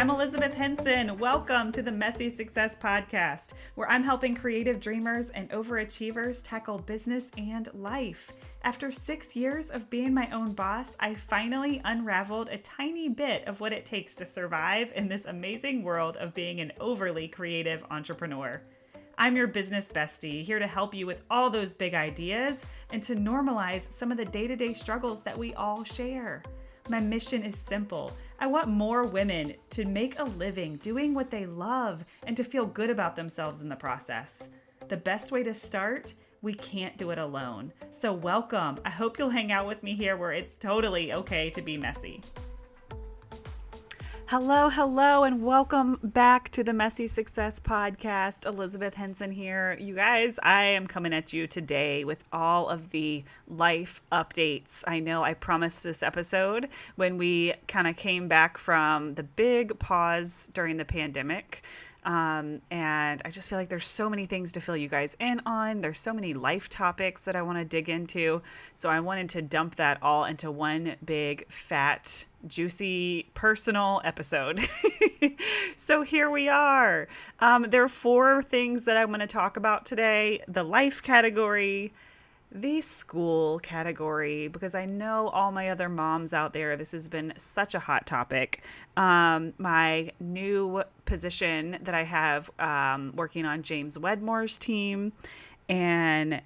I'm Elizabeth Henson. Welcome to the Messy Success Podcast, where I'm helping creative dreamers and overachievers tackle business and life. After 6 years of being my own boss, I finally unraveled a tiny bit of what it takes to survive in this amazing world of being an overly creative entrepreneur. I'm your business bestie, here to help you with all those big ideas and to normalize some of the day-to-day struggles that we all share. My mission is simple. I want more women to make a living doing what they love and to feel good about themselves in the process. The best way to start? We can't do it alone. So welcome. I hope you'll hang out with me here where it's totally okay to be messy. Hello, and welcome back to the Messy Success Podcast. Elizabeth Henson here. You guys, I am coming at you today with all of the life updates. I know I promised this episode when we kind of came back from the big pause during the pandemic. And I just feel like there's so many things to fill you guys in on. There's so many life topics that I want to dig into. So I wanted to dump that all into one big, fat, juicy, personal episode. So here we are. There are 4 things that I'm going to talk about today. The life category, the school category, because I know all my other moms out there, this has been such a hot topic. My new position that I have working on James Wedmore's team, and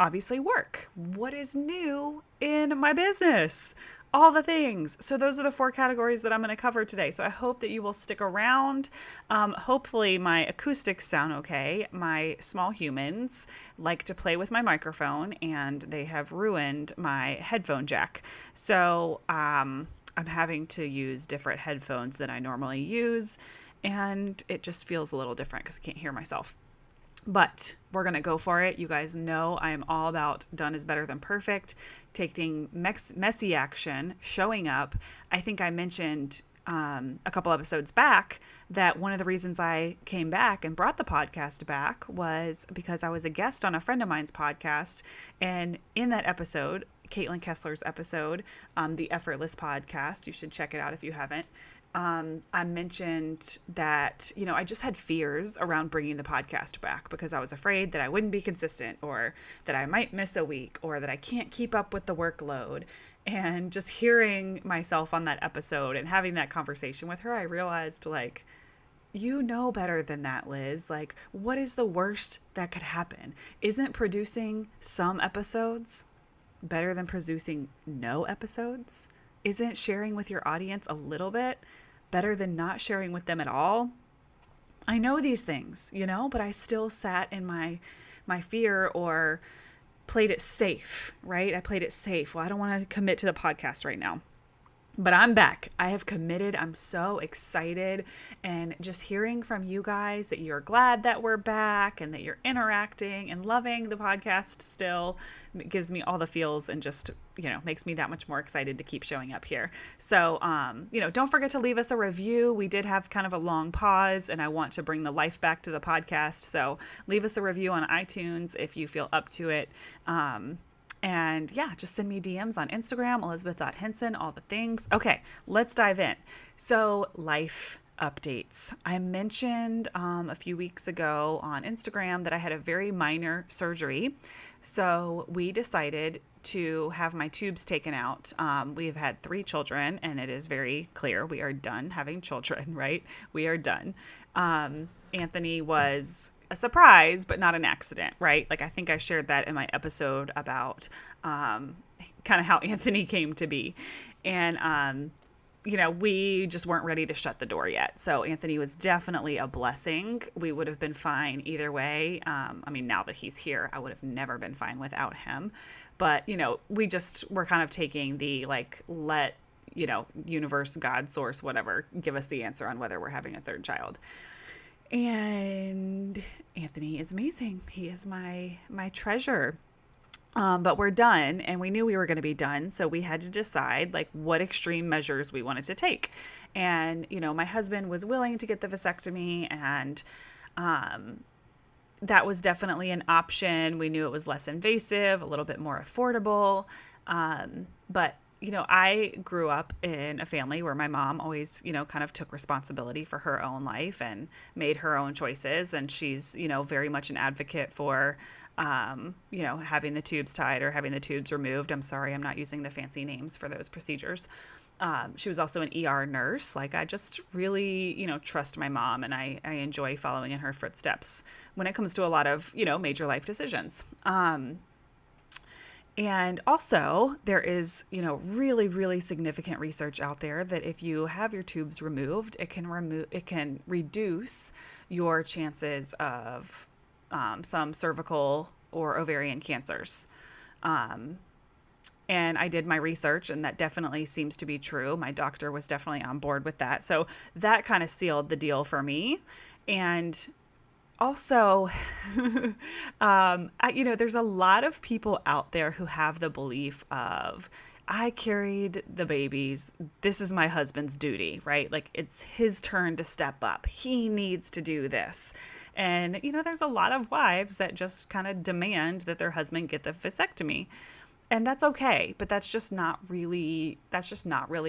obviously work. What is new in my business? All the things. So those are the 4 categories that I'm going to cover today. So I hope that you will stick around. Hopefully my acoustics sound okay. My small humans like to play with my microphone and they have ruined my headphone jack. So I'm having to use different headphones than I normally use. And it just feels a little different because I can't hear myself. But we're going to go for it. You guys know I am all about done is better than perfect, taking messy action, showing up. I think I mentioned a couple episodes back that one of the reasons I came back and brought the podcast back was because I was a guest on a friend of mine's podcast. And in that episode, Caitlin Kessler's episode, the Effortless Podcast, you should check it out if you haven't. I mentioned that, I just had fears around bringing the podcast back because I was afraid that I wouldn't be consistent or that I might miss a week or that I can't keep up with the workload. And just hearing myself on that episode and having that conversation with her, I realized you know better than that, Liz. What is the worst that could happen? Isn't producing some episodes better than producing no episodes? Isn't sharing with your audience a little bit better than not sharing with them at all? I know these things, but I still sat in my fear or played it safe, right? I played it safe. Well, I don't want to commit to the podcast right now. But I'm back. I have committed. I'm so excited. And just hearing from you guys that you're glad that we're back and that you're interacting and loving the podcast still gives me all the feels and just, makes me that much more excited to keep showing up here. So, don't forget to leave us a review. We did have kind of a long pause and I want to bring the life back to the podcast. So leave us a review on iTunes if you feel up to it. And yeah, just send me DMs on Instagram, Elizabeth.Henson, all the things. Okay, let's dive in. So life updates. I mentioned a few weeks ago on Instagram that I had a very minor surgery. So we decided to have my tubes taken out. We've had 3 children and it is very clear we are done having children, right? We are done. Anthony was a surprise, but not an accident, right? I think I shared that in my episode about kind of how Anthony came to be. And, we just weren't ready to shut the door yet. So Anthony was definitely a blessing. We would have been fine either way. Now that he's here, I would have never been fine without him. But, we're kind of taking the let, universe, God, source, whatever, give us the answer on whether we're having a 3rd child. And Anthony is amazing. He is my treasure. But we're done and we knew we were going to be done. So we had to decide what extreme measures we wanted to take. And, my husband was willing to get the vasectomy and, that was definitely an option. We knew it was less invasive, a little bit more affordable. But I grew up in a family where my mom always, kind of took responsibility for her own life and made her own choices. And she's, very much an advocate for, having the tubes tied or having the tubes removed. I'm sorry, I'm not using the fancy names for those procedures. She was also an ER nurse. Like, I just really, trust my mom, and I enjoy following in her footsteps when it comes to a lot of, major life decisions. And also, there is, really, really significant research out there that if you have your tubes removed, it can reduce your chances of some cervical or ovarian cancers. Um, and I did my research, and that definitely seems to be true. My doctor was definitely on board with that. So that kind of sealed the deal for me. And also, there's a lot of people out there who have the belief of, I carried the babies. This is my husband's duty, right? Like, it's his turn to step up. He needs to do this. And, there's a lot of wives that just kind of demand that their husband get the vasectomy. And that's okay, but that's just not really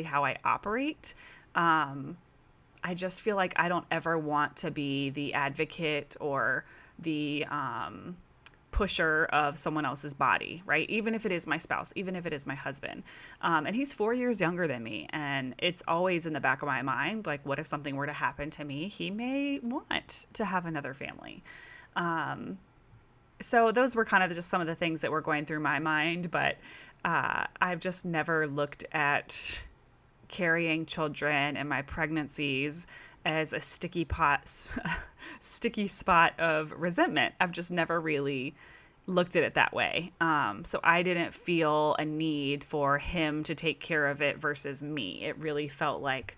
how I operate. I just feel like I don't ever want to be the advocate or the pusher of someone else's body, right? Even if it is my spouse, even if it is my husband. And he's 4 years younger than me. And it's always in the back of my mind, like, what if something were to happen to me? He may want to have another family. So those were kind of just some of the things that were going through my mind. But I've just never looked at carrying children and my pregnancies as a sticky spot of resentment. I've just never really looked at it that way. So I didn't feel a need for him to take care of it versus me. It really felt like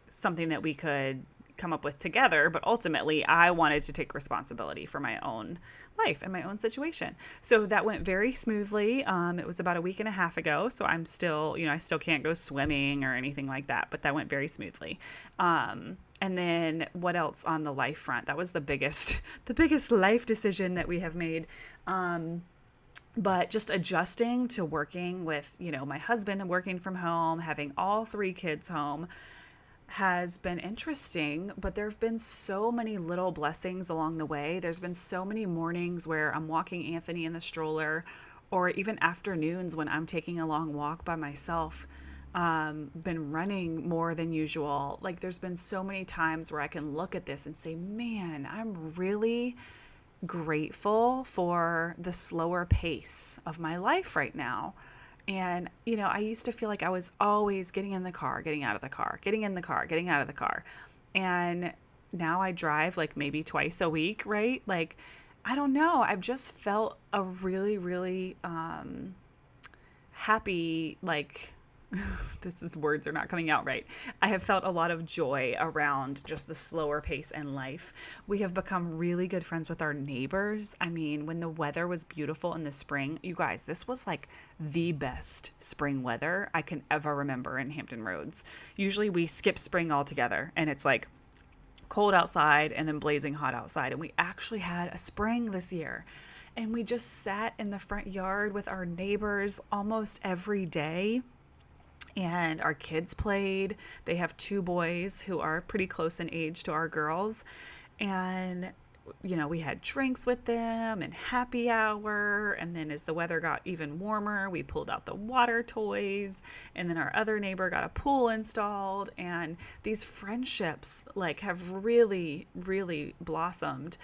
something that we could come up with together, but ultimately I wanted to take responsibility for my own life and my own situation. So that went very smoothly. It was about a week and a half ago, so I'm still, I still can't go swimming or anything like that, but that went very smoothly. And then what else on the life front? That was the biggest life decision that we have made. But just adjusting to working with, my husband and working from home, having all 3 kids home, has been interesting, but there have been so many little blessings along the way. There's been so many mornings where I'm walking Anthony in the stroller, or even afternoons when I'm taking a long walk by myself, been running more than usual. Like, there's been so many times where I can look at this and say, man, I'm really grateful for the slower pace of my life right now. And, I used to feel like I was always getting in the car, getting out of the car, getting in the car, getting out of the car. And now I drive like maybe twice a week, right? Like, I don't know. I've just felt a really, really happy, like, words are not coming out right. I have felt a lot of joy around just the slower pace in life. We have become really good friends with our neighbors. I mean, when the weather was beautiful in the spring, you guys, this was like the best spring weather I can ever remember in Hampton Roads. Usually we skip spring altogether, and it's like cold outside and then blazing hot outside. And we actually had a spring this year. And we just sat in the front yard with our neighbors almost every day. And our kids played. They have 2 boys who are pretty close in age to our girls. And, we had drinks with them and happy hour. And then as the weather got even warmer, we pulled out the water toys. And then our other neighbor got a pool installed. And these friendships, like, have really, really blossomed.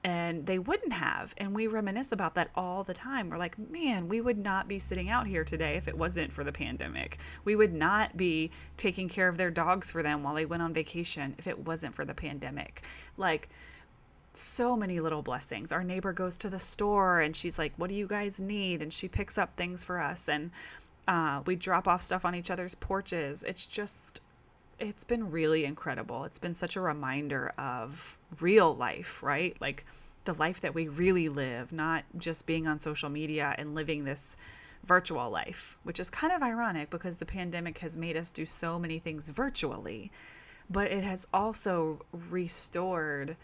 And they wouldn't have. And we reminisce about that all the time. We're like, man, we would not be sitting out here today if it wasn't for the pandemic. We would not be taking care of their dogs for them while they went on vacation if it wasn't for the pandemic. Like, so many little blessings. Our neighbor goes to the store and she's like, what do you guys need? And she picks up things for us. And we drop off stuff on each other's porches. It's been really incredible. It's been such a reminder of real life, right? Like, the life that we really live, not just being on social media and living this virtual life, which is kind of ironic because the pandemic has made us do so many things virtually, but it has also restored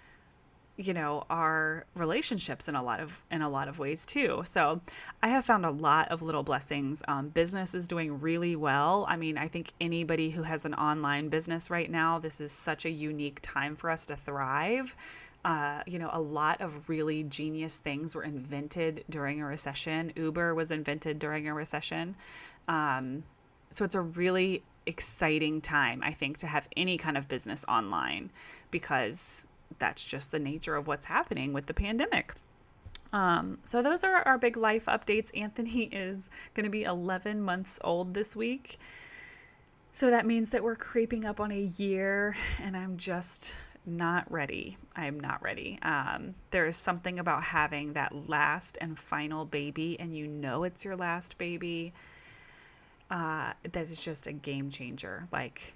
our relationships in a lot of ways too. So I have found a lot of little blessings. Business is doing really well. I mean, I think anybody who has an online business right now, this is such a unique time for us to thrive. A lot of really genius things were invented during a recession. Uber was invented during a recession. So it's a really exciting time, I think, to have any kind of business online because that's just the nature of what's happening with the pandemic. So those are our big life updates. Anthony is going to be 11 months old this week. So that means that we're creeping up on a year, and I'm just not ready. I'm not ready. There is something about having that last and final baby, and it's your last baby, that is just a game changer. Like,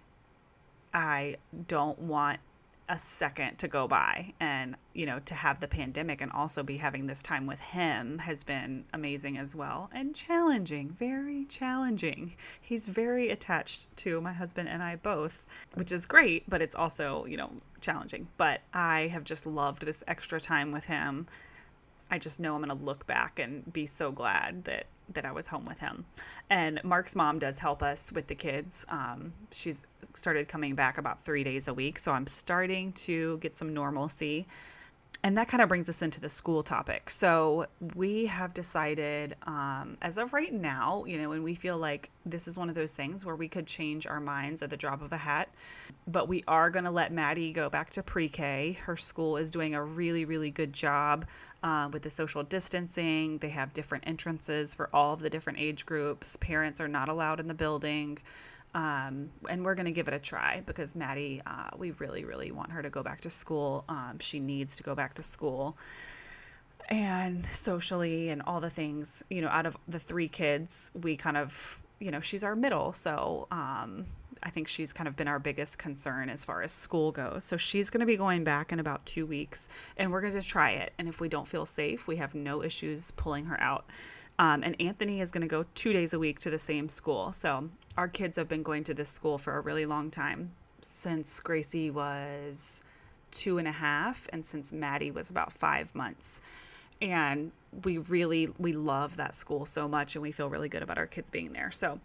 I don't want a second to go by. And, to have the pandemic and also be having this time with him has been amazing as well. And challenging, very challenging. He's very attached to my husband and I both, which is great, but it's also, challenging. But I have just loved this extra time with him. I just know I'm going to look back and be so glad that I was home with him. And Mark's mom does help us with the kids. She's started coming back about 3 days a week. So I'm starting to get some normalcy. And that kind of brings us into the school topic. So we have decided, as of right now, and we feel like this is one of those things where we could change our minds at the drop of a hat, but we are going to let Maddie go back to pre-K. Her school is doing a really, really good job with the social distancing. They have different entrances for all of the different age groups. Parents are not allowed in the building. And we're going to give it a try because Maddie, we really, really want her to go back to school. She needs to go back to school and socially and all the things, out of the 3 kids, we kind of, she's our middle. So, I think she's kind of been our biggest concern as far as school goes. So she's going to be going back in about 2 weeks and we're going to try it. And if we don't feel safe, we have no issues pulling her out. And Anthony is going to go 2 days a week to the same school. So our kids have been going to this school for a really long time, since Gracie was 2.5 and since Maddie was about 5 months. And we love that school so much and we feel really good about our kids being there. So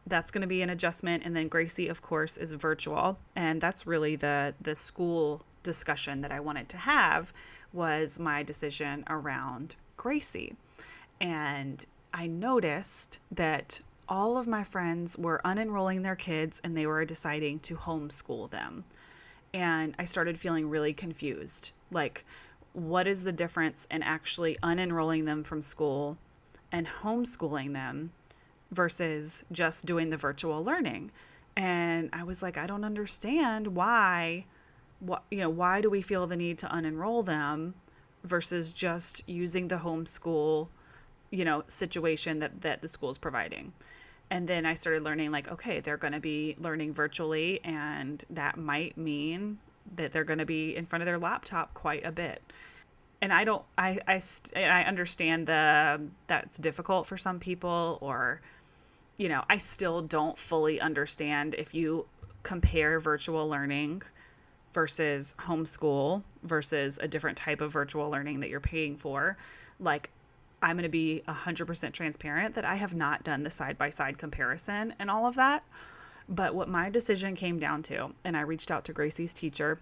that's going to be an adjustment. And then Gracie, of course, is virtual. And that's really the school discussion that I wanted to have, was my decision around Gracie. And I noticed that all of my friends were unenrolling their kids and they were deciding to homeschool them. And I started feeling really confused. Like, what is the difference in actually unenrolling them from school and homeschooling them versus just doing the virtual learning? And I was like, I don't understand why do we feel the need to unenroll them versus just using the homeschool situation that the school is providing. And then I started learning, like, okay, they're going to be learning virtually, and that might mean that they're going to be in front of their laptop quite a bit. And I understand that's difficult for some people, or, I still don't fully understand if you compare virtual learning versus homeschool versus a different type of virtual learning that you're paying for. Like, I'm going to be 100% transparent that I have not done the side-by-side comparison and all of that. But what my decision came down to, and I reached out to Gracie's teacher,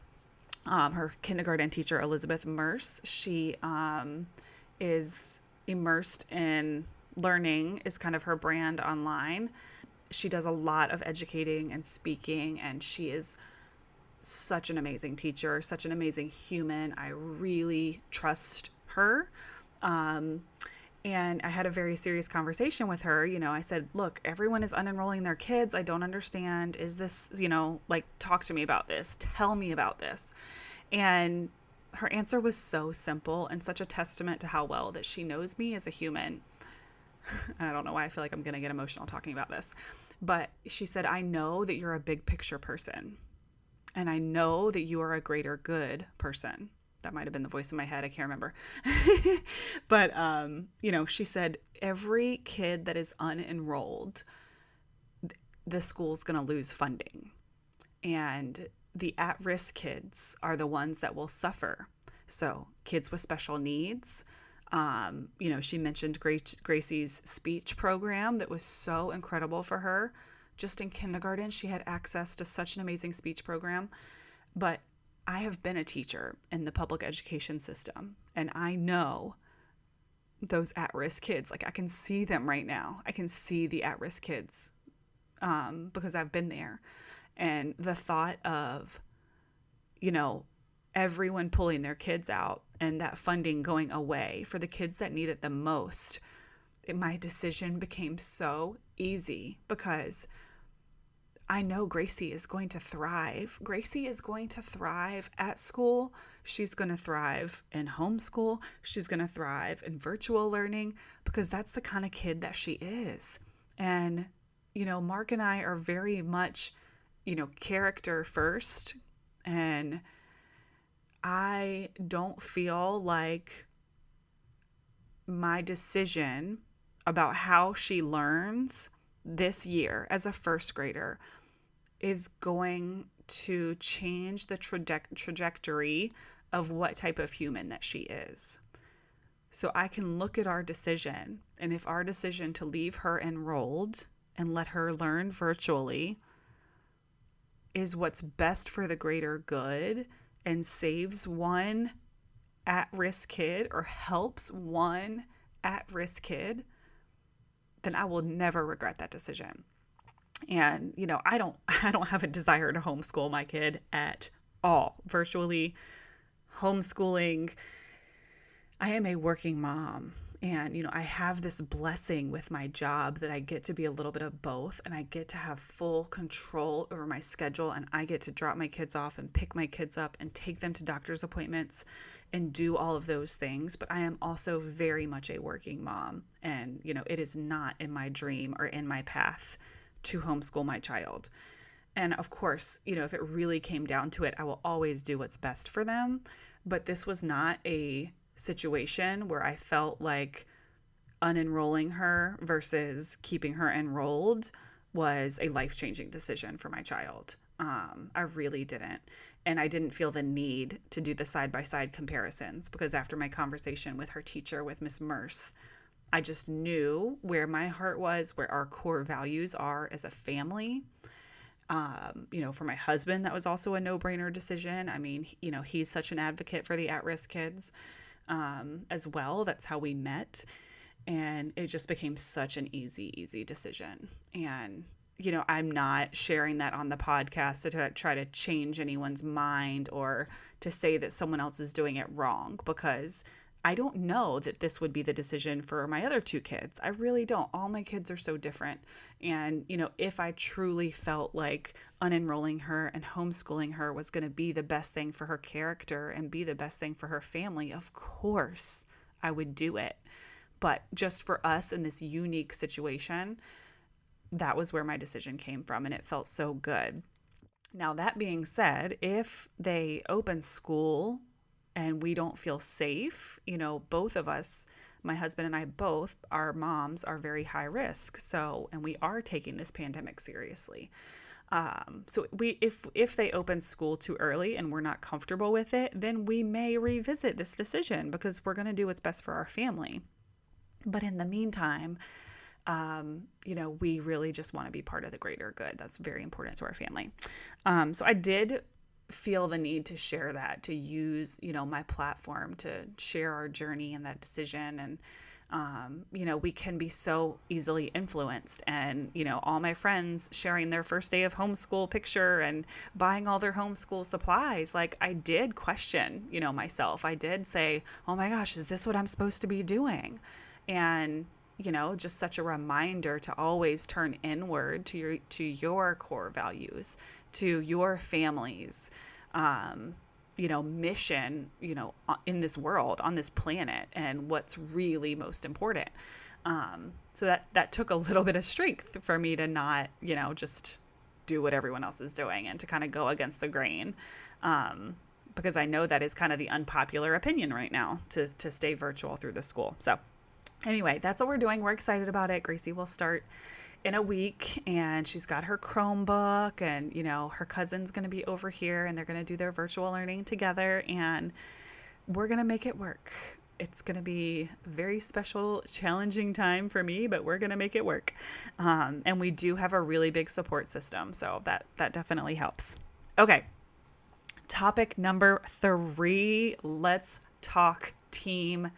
her kindergarten teacher, Elizabeth Merce. She is immersed in learning, is kind of her brand online. She does a lot of educating and speaking, and she is such an amazing teacher, such an amazing human. I really trust her. And I had a very serious conversation with her. I said, look, everyone is unenrolling their kids. I don't understand. Is this, talk to me about this. Tell me about this. And her answer was so simple and such a testament to how well that she knows me as a human. And I don't know why I feel like I'm going to get emotional talking about this. But she said, I know that you're a big picture person. And I know that you are a greater good person. That might have been the voice in my head. I can't remember. But, she said, every kid that is unenrolled, the school's going to lose funding. And the at-risk kids are the ones that will suffer. So kids with special needs. She mentioned Gracie's speech program that was so incredible for her. Just in kindergarten, she had access to such an amazing speech program. But I have been a teacher in the public education system, and I know those at-risk kids. Like, I can see them right now. I can see the at-risk kids because I've been there. And the thought of, everyone pulling their kids out and that funding going away for the kids that need it the most, my decision became so easy because I know Gracie is going to thrive. Gracie is going to thrive at school. She's going to thrive in homeschool. She's going to thrive in virtual learning because that's the kind of kid that she is. And, Mark and I are very much, character first. And I don't feel like my decision about how she learns this year as a first grader is going to change the trajectory of what type of human that she is. So I can look at our decision, and if our decision to leave her enrolled and let her learn virtually is what's best for the greater good and saves one at-risk kid or helps one at-risk kid, then I will never regret that decision. And, I don't have a desire to homeschool my kid at all. Virtually homeschooling. I am a working mom, and, I have this blessing with my job that I get to be a little bit of both, and I get to have full control over my schedule, and I get to drop my kids off and pick my kids up and take them to doctor's appointments and do all of those things. But I am also very much a working mom, and, it is not in my dream or in my path to homeschool my child. And of course, if it really came down to it, I will always do what's best for them. But this was not a situation where I felt like unenrolling her versus keeping her enrolled was a life-changing decision for my child. I really didn't. And I didn't feel the need to do the side-by-side comparisons because after my conversation with her teacher, with Miss Merce, I just knew where my heart was, where our core values are as a family. For my husband, that was also a no-brainer decision. I mean, he's such an advocate for the at-risk kids as well. That's how we met. And it just became such an easy decision. And, I'm not sharing that on the podcast to try to change anyone's mind or to say that someone else is doing it wrong, because I don't know that this would be the decision for my other two kids. I really don't. All my kids are so different. And, if I truly felt like unenrolling her and homeschooling her was going to be the best thing for her character and be the best thing for her family, of course I would do it. But just for us in this unique situation, that was where my decision came from, and it felt so good. Now, that being said, if they open school and we don't feel safe, both of us, my husband and I both, our moms are very high risk. So, and we are taking this pandemic seriously. So if they open school too early and we're not comfortable with it, then we may revisit this decision because we're going to do what's best for our family. But in the meantime, we really just want to be part of the greater good. That's very important to our family. So I did feel the need to share that, to use, my platform to share our journey and that decision. And, we can be so easily influenced, and, all my friends sharing their first day of homeschool picture and buying all their homeschool supplies. Like, I did question, myself. I did say, oh my gosh, is this what I'm supposed to be doing? And, just such a reminder to always turn inward to your core values, to your family's, mission, in this world, on this planet, and what's really most important. So that took a little bit of strength for me to not, just do what everyone else is doing and to kind of go against the grain. Because I know that is kind of the unpopular opinion right now, to stay virtual through the school. So anyway, that's what we're doing. We're excited about it. Gracie will start in a week, and she's got her Chromebook, and, her cousin's going to be over here, and they're going to do their virtual learning together. And we're going to make it work. It's going to be a very special, challenging time for me, but we're going to make it work. And we do have a really big support system. So that definitely helps. Okay. Topic number 3. Let's talk Team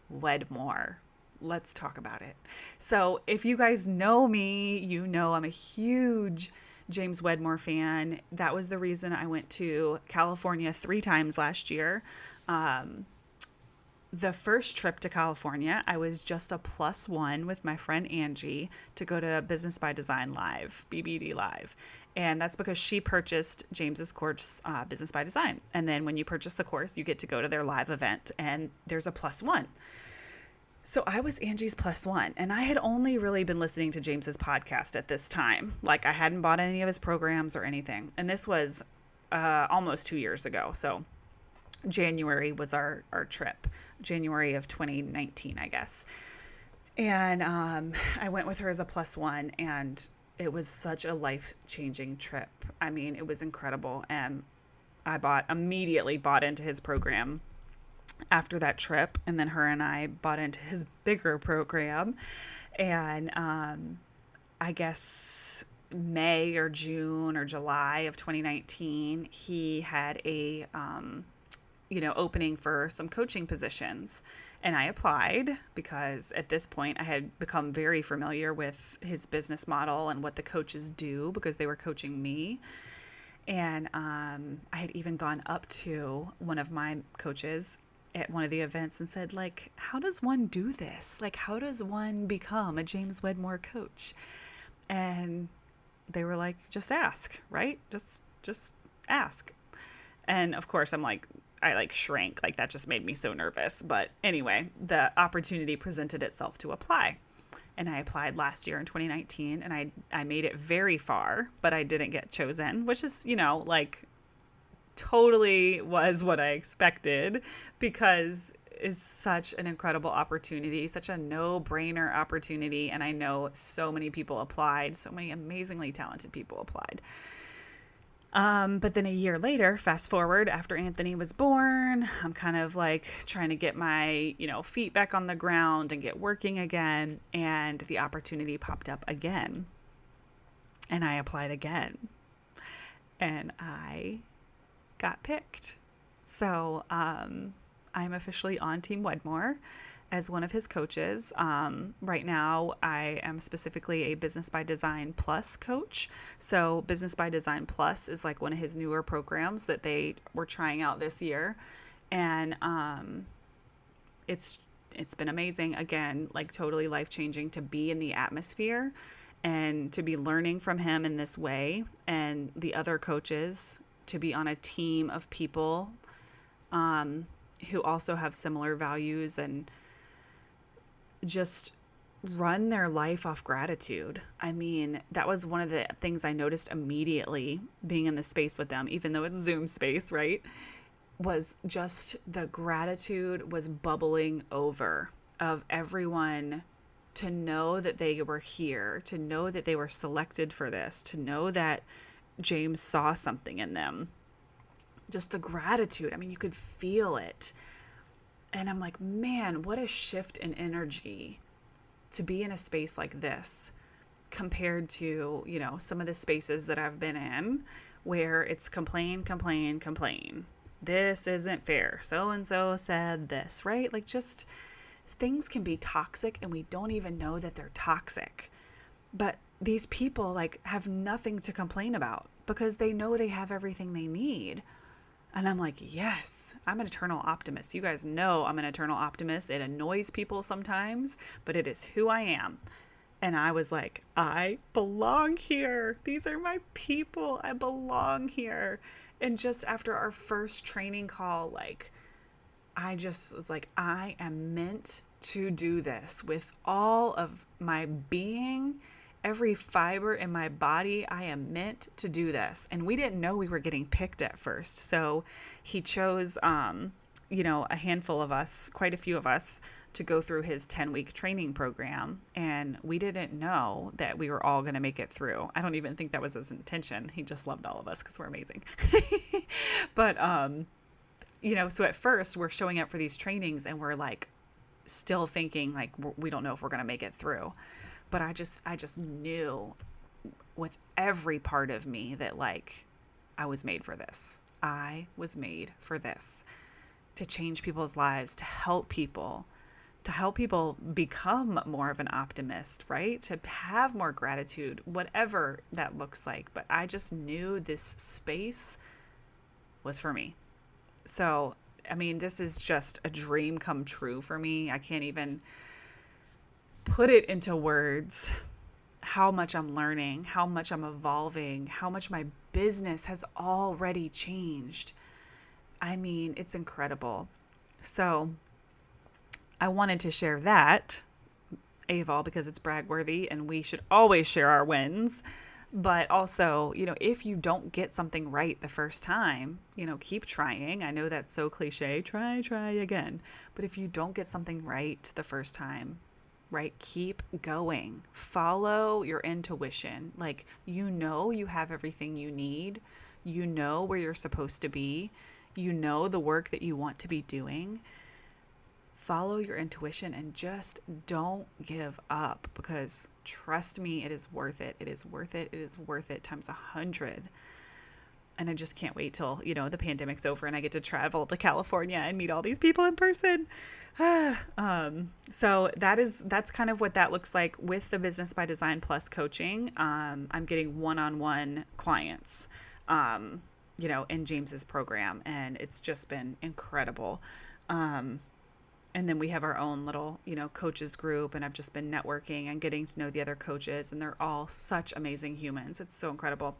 Wedmore. Let's talk about it. So if you guys know me, you know I'm a huge James Wedmore fan. That was the reason I went to California 3 times last year. The first trip to California, I was just a +1 with my friend Angie to go to Business by Design Live, BBD Live. And that's because she purchased James's course, Business by Design. And then when you purchase the course, you get to go to their live event, and there's a +1. So I was Angie's +1, and I had only really been listening to James's podcast at this time. Like, I hadn't bought any of his programs or anything. And this was almost 2 years ago. So January was our trip, January of 2019, I guess. And I went with her as a +1, and it was such a life-changing trip. I mean, it was incredible. And I immediately bought into his program after that trip. And then her and I bought into his bigger program. And I guess May or June or July of 2019, he had a opening for some coaching positions. And I applied because at this point I had become very familiar with his business model and what the coaches do because they were coaching me. And I had even gone up to one of my coaches at one of the events and said, like, how does one do this? Like, how does one become a James Wedmore coach? And they were like, just ask, right? Just ask. And of course, I shrank. Like, that just made me so nervous. But anyway, the opportunity presented itself to apply. And I applied last year in 2019, and I made it very far, but I didn't get chosen, which is, totally was what I expected, because it's such an incredible opportunity, such a no-brainer opportunity. And I know so many people applied, so many amazingly talented people applied. But then a year later, fast forward, after Anthony was born, I'm kind of like trying to get my, feet back on the ground and get working again. And the opportunity popped up again. And I applied again. And I got picked. So I'm officially on Team Wedmore as one of his coaches. Right now, I am specifically a Business by Design Plus coach. So Business by Design Plus is like one of his newer programs that they were trying out this year. And it's been amazing. Again, like totally life-changing to be in the atmosphere and to be learning from him in this way, and the other coaches, to be on a team of people who also have similar values and just run their life off gratitude. I mean, that was one of the things I noticed immediately being in the space with them, even though it's Zoom space, right? Was just the gratitude was bubbling over of everyone, to know that they were here, to know that they were selected for this, to know that James saw something in them. Just the gratitude. I mean, you could feel it. And I'm like, man, what a shift in energy to be in a space like this compared to, some of the spaces that I've been in where it's complain. This isn't fair. So-and-so said this, right? Like, just things can be toxic and we don't even know that they're toxic. But these people have nothing to complain about because they know they have everything they need. And I'm like, yes, I'm an eternal optimist. You guys know I'm an eternal optimist. It annoys people sometimes, but it is who I am. And I was like, I belong here. These are my people. I belong here. And just after our first training call, I just was like, I am meant to do this with all of my being. Every fiber in my body, I am meant to do this. And we didn't know we were getting picked at first. So he chose, a handful of us, quite a few of us, to go through his 10-week training program. And we didn't know that we were all going to make it through. I don't even think that was his intention. He just loved all of us because we're amazing. But So at first we're showing up for these trainings and we're like still thinking like we don't know if we're going to make it through. But I just knew with every part of me that like I was made for this. I was made for this, to change people's lives, to help people become more of an optimist, right? To have more gratitude, whatever that looks like. But I just knew this space was for me. So, I mean, this is just a dream come true for me. I can't even put it into words how much I'm learning, how much I'm evolving, how much my business has already changed. I mean, it's incredible. So, I wanted to share that, Aval, because it's brag worthy and we should always share our wins. But also, if you don't get something right the first time, keep trying. I know that's so cliche, try again. But if you don't get something right the first time, right, keep going. Follow your intuition. Like, you have everything you need. You know where you're supposed to be. You know the work that you want to be doing. Follow your intuition and just don't give up, because trust me, it is worth it. It is worth it. It is worth it times 100. And I just can't wait till, the pandemic's over and I get to travel to California and meet all these people in person. So that's kind of what that looks like with the Business by Design Plus coaching. I'm getting one-on-one clients, in James's program, and it's just been incredible. And then we have our own little, coaches group, and I've just been networking and getting to know the other coaches, and they're all such amazing humans. It's so incredible.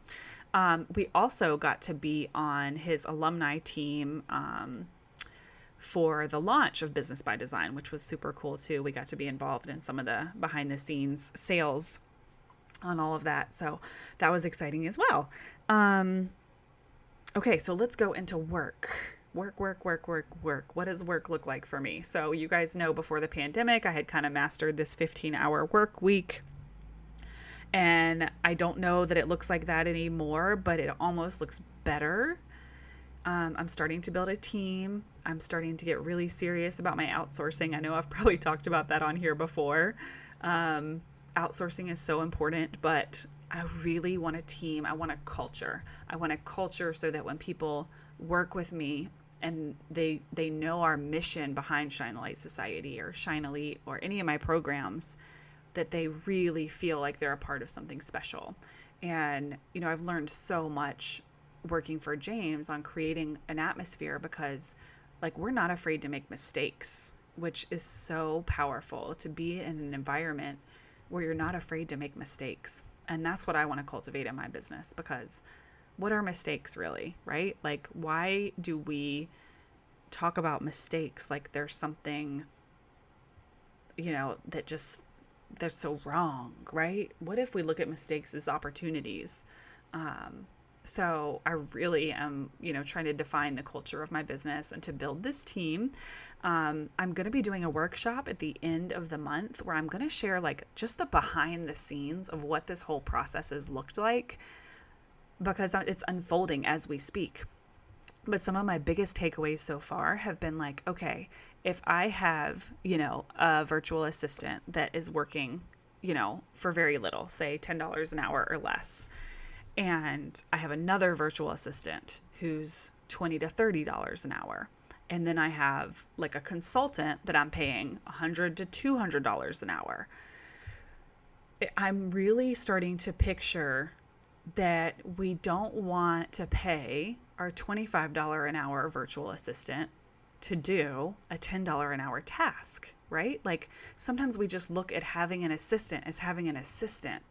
We also got to be on his alumni team for the launch of Business by Design, which was super cool too. We got to be involved in some of the behind the scenes sales on all of that. So that was exciting as well. Okay, so let's go into work. Work. What does work look like for me? So you guys know before the pandemic, I had kind of mastered this 15-hour work week. And I don't know that it looks like that anymore, but it almost looks better. I'm starting to build a team. I'm starting to get really serious about my outsourcing. I know I've probably talked about that on here before. Outsourcing is so important, but I really want a team. I want a culture. I want a culture so that when people work with me and they know our mission behind Shine a Light Society or Shine Elite or any of my programs, that they really feel like they're a part of something special. And, I've learned so much working for James on creating an atmosphere, because like, we're not afraid to make mistakes, which is so powerful, to be in an environment where you're not afraid to make mistakes. And that's what I want to cultivate in my business, because what are mistakes really, right? Like, why do we talk about mistakes like there's something, that just, they're so wrong, right? What if we look at mistakes as opportunities? So I really am, trying to define the culture of my business and to build this team. I'm going to be doing a workshop at the end of the month where I'm going to share like just the behind the scenes of what this whole process has looked like, because it's unfolding as we speak. But some of my biggest takeaways so far have been like, okay, if I have, a virtual assistant that is working, for very little, say $10 an hour or less, and I have another virtual assistant who's $20 to $30 an hour, and then I have like a consultant that I'm paying $100 to $200 an hour, I'm really starting to picture that we don't want to pay our $25 an hour virtual assistant to do a $10 an hour task, right? Like, sometimes we just look at having an assistant as having an assistant,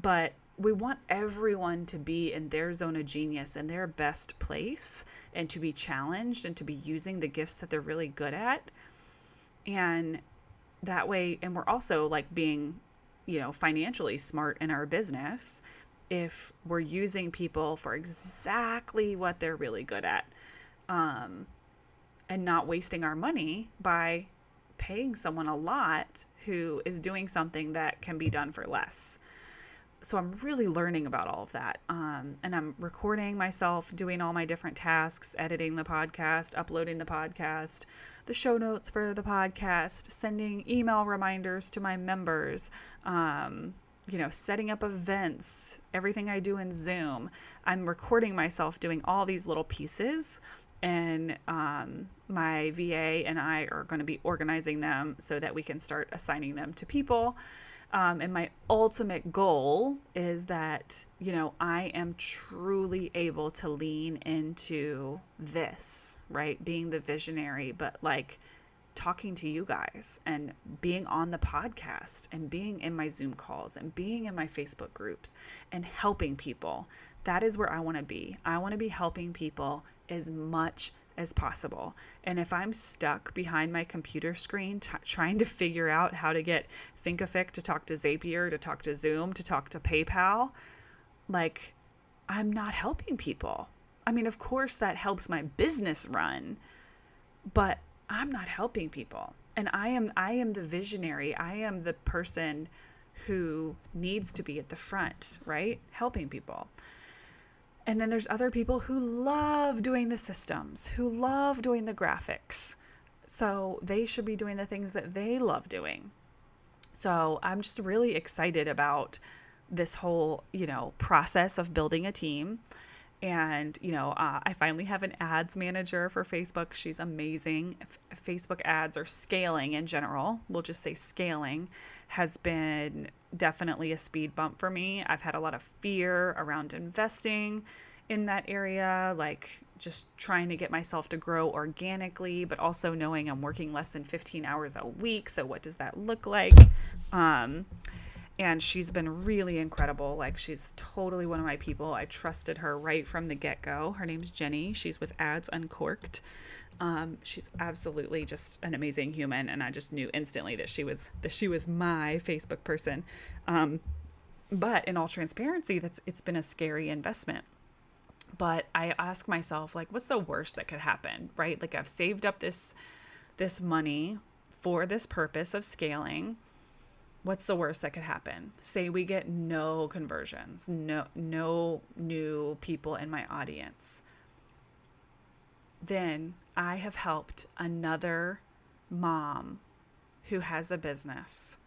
but we want everyone to be in their zone of genius, in their best place, and to be challenged and to be using the gifts that they're really good at. And that way, and we're also like being, financially smart in our business if we're using people for exactly what they're really good at, and not wasting our money by paying someone a lot who is doing something that can be done for less. So I'm really learning about all of that. And I'm recording myself doing all my different tasks, editing the podcast, uploading the podcast, the show notes for the podcast, sending email reminders to my members, setting up events, everything I do in Zoom. I'm recording myself doing all these little pieces, and my VA and I are going to be organizing them so that we can start assigning them to people. And my ultimate goal is that, I am truly able to lean into this, right? Being the visionary, but like talking to you guys and being on the podcast and being in my Zoom calls and being in my Facebook groups and helping people. That is where I want to be. I want to be helping people as much as possible. And if I'm stuck behind my computer screen trying to figure out how to get Thinkific to talk to Zapier, to talk to Zoom, to talk to PayPal, like, I'm not helping people. I mean, of course that helps my business run, but I'm not helping people. And I am the visionary. I am the person who needs to be at the front, right? Helping people. And then there's other people who love doing the systems, who love doing the graphics. So they should be doing the things that they love doing. So I'm just really excited about this whole, process of building a team. And, I finally have an ads manager for Facebook. She's amazing. Facebook ads, or scaling in general, we'll just say scaling, has been definitely a speed bump for me. I've had a lot of fear around investing in that area, like just trying to get myself to grow organically, but also knowing I'm working less than 15 hours a week. So what does that look like? And she's been really incredible. Like, she's totally one of my people. I trusted her right from the get-go. Her name's Jenny. She's with Ads Uncorked. She's absolutely just an amazing human, and I just knew instantly that she was my Facebook person. But in all transparency, it's been a scary investment. But I ask myself, like, what's the worst that could happen, right? Like, I've saved up this money for this purpose of scaling. What's the worst that could happen? Say we get no conversions, no new people in my audience. Then I have helped another mom who has a business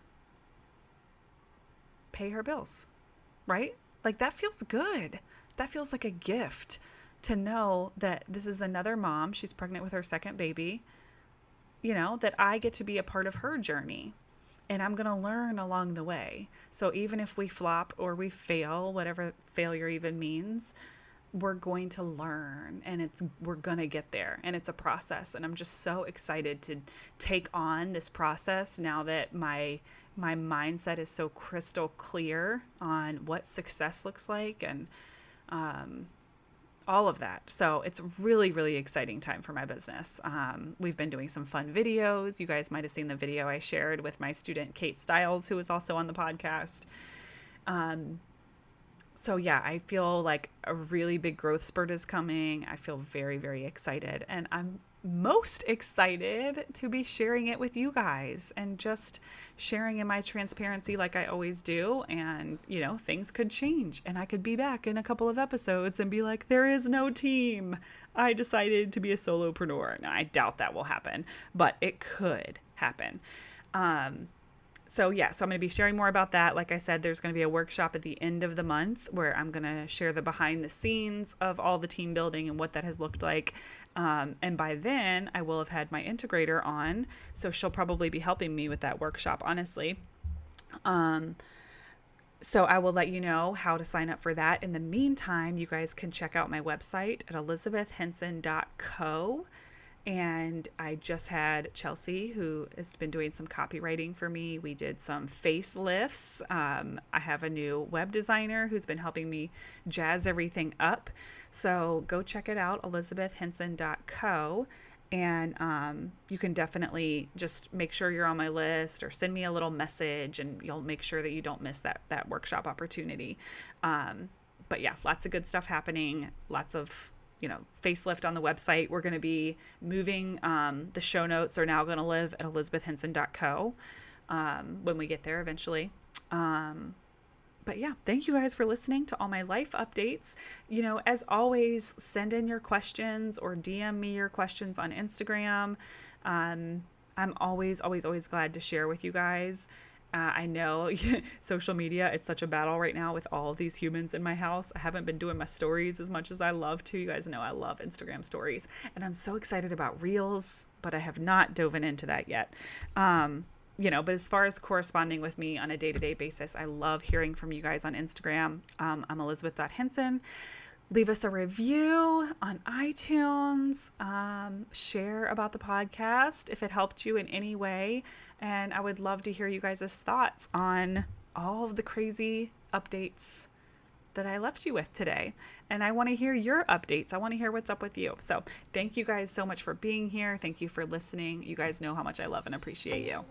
pay her bills, right? Like, that feels good. That feels like a gift to know that this is another mom. She's pregnant with her second baby, that I get to be a part of her journey. And I'm going to learn along the way. So even if we flop or we fail, whatever failure even means, we're going to learn, and we're going to get there, and it's a process. And I'm just so excited to take on this process now that my mindset is so crystal clear on what success looks like, and all of that. So it's really, really exciting time for my business. We've been doing some fun videos. You guys might have seen the video I shared with my student, Kate Stiles, who is also on the podcast. So yeah, I feel like a really big growth spurt is coming. I feel very, very excited. And I'm most excited to be sharing it with you guys and just sharing in my transparency like I always do. And, things could change, and I could be back in a couple of episodes and be like, there is no team. I decided to be a solopreneur. Now, I doubt that will happen, but it could happen. So I'm going to be sharing more about that. Like I said, there's going to be a workshop at the end of the month where I'm going to share the behind the scenes of all the team building and what that has looked like. And by then I will have had my integrator on. So she'll probably be helping me with that workshop, honestly. So I will let you know how to sign up for that. In the meantime, you guys can check out my website at elizabethhenson.co. And I just had Chelsea, who has been doing some copywriting for me. We did some facelifts. I have a new web designer who's been helping me jazz everything up. So go check it out, elizabethhenson.co. And you can definitely just make sure you're on my list, or send me a little message, and you'll make sure that you don't miss that workshop opportunity. But yeah, lots of good stuff happening. Lots of facelift on the website. We're going to be moving, the show notes are now going to live at elizabethhenson.co when we get there eventually. But But yeah, thank you guys for listening to all my life updates. As always, send in your questions or DM me your questions on Instagram. I'm always, always, always glad to share with you guys. I know social media, it's such a battle right now with all of these humans in my house. I haven't been doing my stories as much as I love to. You guys know I love Instagram stories. And I'm so excited about Reels, but I have not dove into that yet. But as far as corresponding with me on a day-to-day basis, I love hearing from you guys on Instagram. I'm Elizabeth.Henson. Leave us a review on iTunes. Share about the podcast if it helped you in any way. And I would love to hear you guys' thoughts on all of the crazy updates that I left you with today. And I want to hear your updates. I want to hear what's up with you. So thank you guys so much for being here. Thank you for listening. You guys know how much I love and appreciate you.